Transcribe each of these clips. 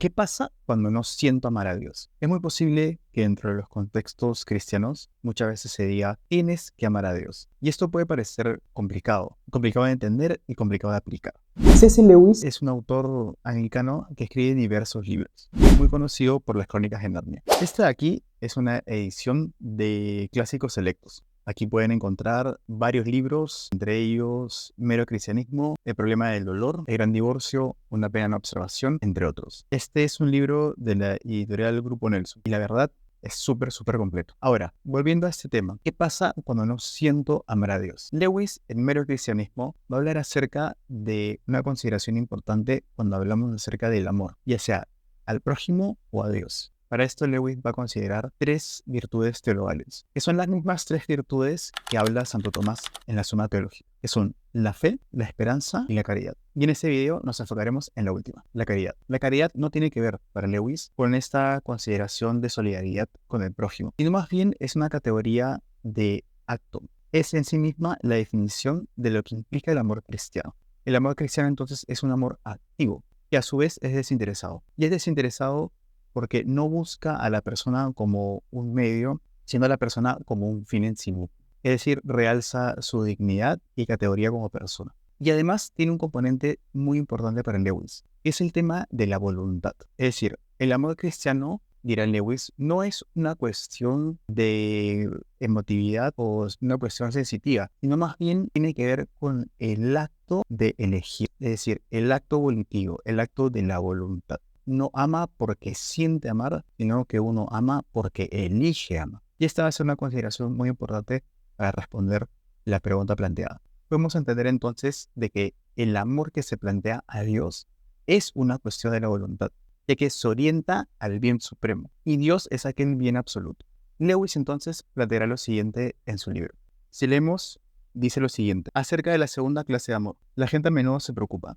¿Qué pasa cuando no siento amar a Dios? Es muy posible que dentro de los contextos cristianos muchas veces se diga tienes que amar a Dios. Y esto puede parecer complicado de entender y complicado de aplicar. C.S. Lewis es un autor anglicano que escribe diversos libros, muy conocido por las Crónicas de Narnia. Esta de aquí es una edición de clásicos selectos. Aquí pueden encontrar varios libros, entre ellos Mero Cristianismo, El problema del dolor, El gran divorcio, Una pena en observación, entre otros. Este es un libro de la editorial Grupo Nelson y la verdad es súper completo. Ahora, volviendo a este tema, ¿qué pasa cuando no siento amar a Dios? Lewis, en Mero Cristianismo, va a hablar acerca de una consideración importante cuando hablamos acerca del amor, ya sea al prójimo o a Dios. Para esto, Lewis va a considerar 3 virtudes teologales, que son las mismas 3 virtudes que habla Santo Tomás en la Suma Teológica, que son la fe, la esperanza y la caridad. Y en este video nos enfocaremos en la última, la caridad. La caridad no tiene que ver, para Lewis, con esta consideración de solidaridad con el prójimo, sino más bien es una categoría de acto. Es en sí misma la definición de lo que implica el amor cristiano. El amor cristiano entonces es un amor activo, que a su vez es desinteresado. Y es desinteresado porque no busca a la persona como un medio, sino a la persona como un fin en sí mismo. Es decir, realza su dignidad y categoría como persona. Y además tiene un componente muy importante para Lewis, que es el tema de la voluntad. Es decir, el amor cristiano, dirá Lewis, no es una cuestión de emotividad o una cuestión sensitiva, sino más bien tiene que ver con el acto de elegir, es decir, el acto volitivo, el acto de la voluntad. No ama porque siente amar, sino que uno ama porque elige amar. Y esta va a ser una consideración muy importante para responder la pregunta planteada. Podemos entender entonces de que el amor que se plantea a Dios es una cuestión de la voluntad, ya que se orienta al bien supremo, y Dios es aquel bien absoluto. Lewis entonces planteará lo siguiente en su libro. Si leemos, dice lo siguiente, acerca de la segunda clase de amor. La gente a menudo se preocupa.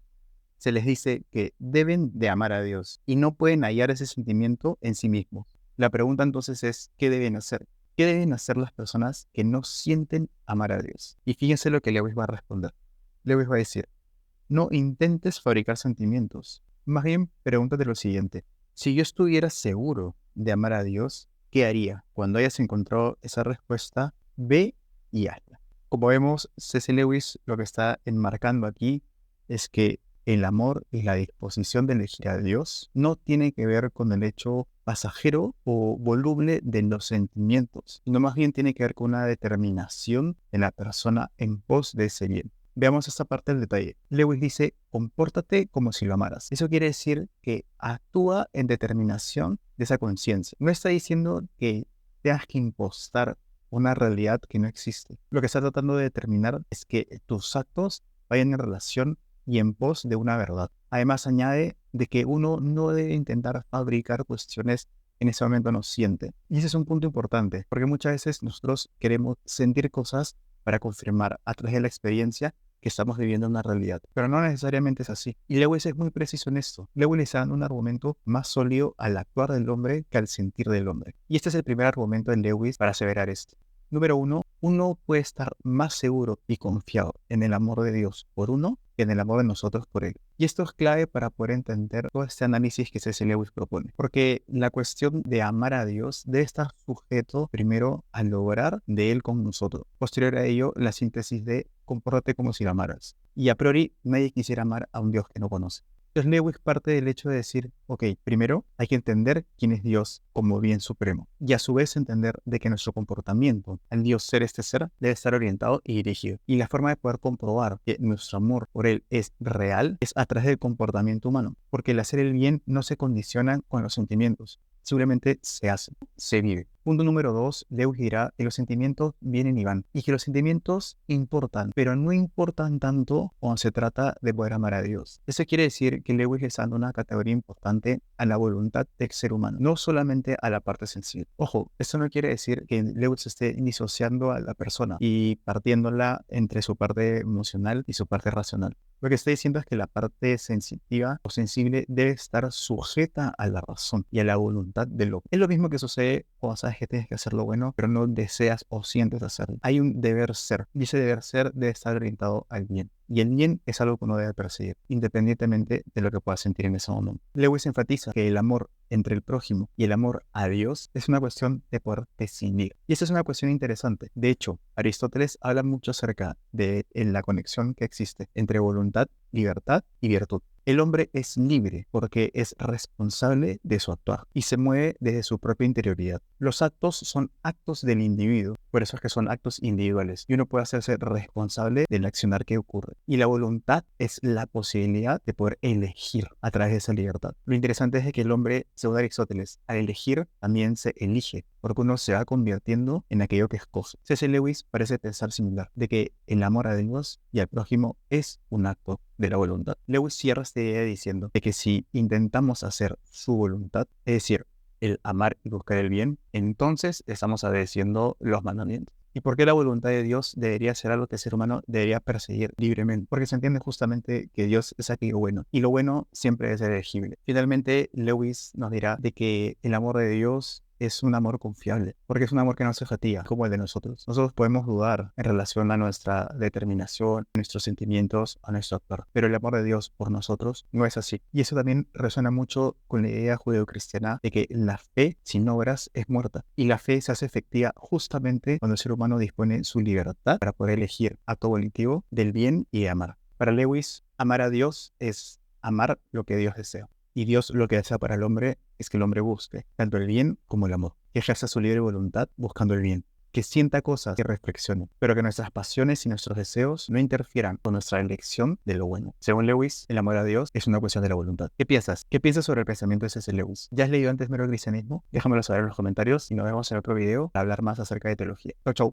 Se les dice que deben de amar a Dios y no pueden hallar ese sentimiento en sí mismos. La pregunta entonces es, ¿qué deben hacer? ¿Qué deben hacer las personas que no sienten amar a Dios? Y fíjense lo que Lewis va a responder. Lewis va a decir, no intentes fabricar sentimientos. Más bien, pregúntate lo siguiente. Si yo estuviera seguro de amar a Dios, ¿qué haría? Cuando hayas encontrado esa respuesta, ve y hazla. Como vemos, C.S. Lewis lo que está enmarcando aquí es que el amor y la disposición de elegir a Dios no tiene que ver con el hecho pasajero o voluble de los sentimientos, sino más bien tiene que ver con una determinación de la persona en pos de ese bien. Veamos esta parte del detalle. Lewis dice, compórtate como si lo amaras. Eso quiere decir que actúa en determinación de esa conciencia. No está diciendo que tengas que impostar una realidad que no existe. Lo que está tratando de determinar es que tus actos vayan en relación y en pos de una verdad. Además añade de que uno no debe intentar fabricar cuestiones que en ese momento no siente. Y ese es un punto importante, porque muchas veces nosotros queremos sentir cosas para confirmar a través de la experiencia que estamos viviendo una realidad. Pero no necesariamente es así. Y Lewis es muy preciso en esto. Lewis le está dando un argumento más sólido al actuar del hombre que al sentir del hombre. Y este es el primer argumento de Lewis para aseverar esto. Número 1, uno puede estar más seguro y confiado en el amor de Dios por uno que en el amor de nosotros por Él. Y esto es clave para poder entender todo este análisis que C.S. Lewis propone. Porque la cuestión de amar a Dios debe estar sujeto primero al lograr de Él con nosotros. Posterior a ello, la síntesis de compórtate como si lo amaras. Y a priori, nadie quisiera amar a un Dios que no conoce. Entonces Lewis parte del hecho de decir, ok, primero hay que entender quién es Dios como bien supremo y a su vez entender de que nuestro comportamiento al Dios ser este ser debe estar orientado y dirigido. Y la forma de poder comprobar que nuestro amor por Él es real es a través del comportamiento humano, porque el hacer el bien no se condiciona con los sentimientos, simplemente se hace, se vive. Punto número 2, Lewis dirá que los sentimientos vienen y van y que los sentimientos importan, pero no importan tanto cuando se trata de poder amar a Dios. Eso quiere decir que Lewis le está dando una categoría importante a la voluntad del ser humano, no solamente a la parte sensible. Ojo, esto no quiere decir que Lewis esté disociando a la persona y partiéndola entre su parte emocional y su parte racional. Lo que está diciendo es que la parte sensitiva o sensible debe estar sujeta a la razón y a la voluntad del hombre. Es lo mismo que sucede cuando sabes que tienes que hacer lo bueno, pero no deseas o sientes hacerlo. Hay un deber ser, y ese deber ser debe estar orientado al bien. y el bien es algo que uno debe perseguir, independientemente de lo que pueda sentir en ese momento. Lewis enfatiza que el amor entre el prójimo y el amor a Dios es una cuestión de poder decidir. Y esa es una cuestión interesante. De hecho, Aristóteles habla mucho acerca de la conexión que existe entre voluntad, libertad y virtud. El hombre es libre porque es responsable de su actuar y se mueve desde su propia interioridad. Los actos son actos del individuo, por eso es que son actos individuales y uno puede hacerse responsable del accionar que ocurre. Y la voluntad es la posibilidad de poder elegir a través de esa libertad. Lo interesante es que el hombre, según Aristóteles, al elegir también se elige, porque uno se va convirtiendo en aquello que escoge. C.S. Lewis parece pensar similar, de que el amor a Dios y al prójimo es un acto de la voluntad. Lewis cierra esta idea diciendo de que si intentamos hacer su voluntad, es decir, el amar y buscar el bien, entonces estamos obedeciendo los mandamientos. ¿Y por qué la voluntad de Dios debería ser algo que el ser humano debería perseguir libremente? Porque se entiende justamente que Dios es aquello bueno, y lo bueno siempre es elegible. Finalmente, Lewis nos dirá de que el amor de Dios es un amor confiable, porque es un amor que no se fatiga, como el de nosotros. Nosotros podemos dudar en relación a nuestra determinación, a nuestros sentimientos, a nuestro actuar, pero el amor de Dios por nosotros no es así. Y eso también resuena mucho con la idea judeocristiana de que la fe sin obras es muerta, y la fe se hace efectiva justamente cuando el ser humano dispone su libertad para poder elegir acto volitivo del bien y amar. Para Lewis, amar a Dios es amar lo que Dios desea. Y Dios lo que desea para el hombre es que el hombre busque tanto el bien como el amor, que ejerza su libre voluntad buscando el bien, que sienta cosas, que reflexione, pero que nuestras pasiones y nuestros deseos no interfieran con nuestra elección de lo bueno. Según Lewis, el amor a Dios es una cuestión de la voluntad. ¿Qué piensas? ¿Qué piensas sobre el pensamiento de C.S. Lewis? ¿Ya has leído antes Mero Cristianismo? Déjamelo saber en los comentarios y nos vemos en otro video para hablar más acerca de teología. Chau, chau.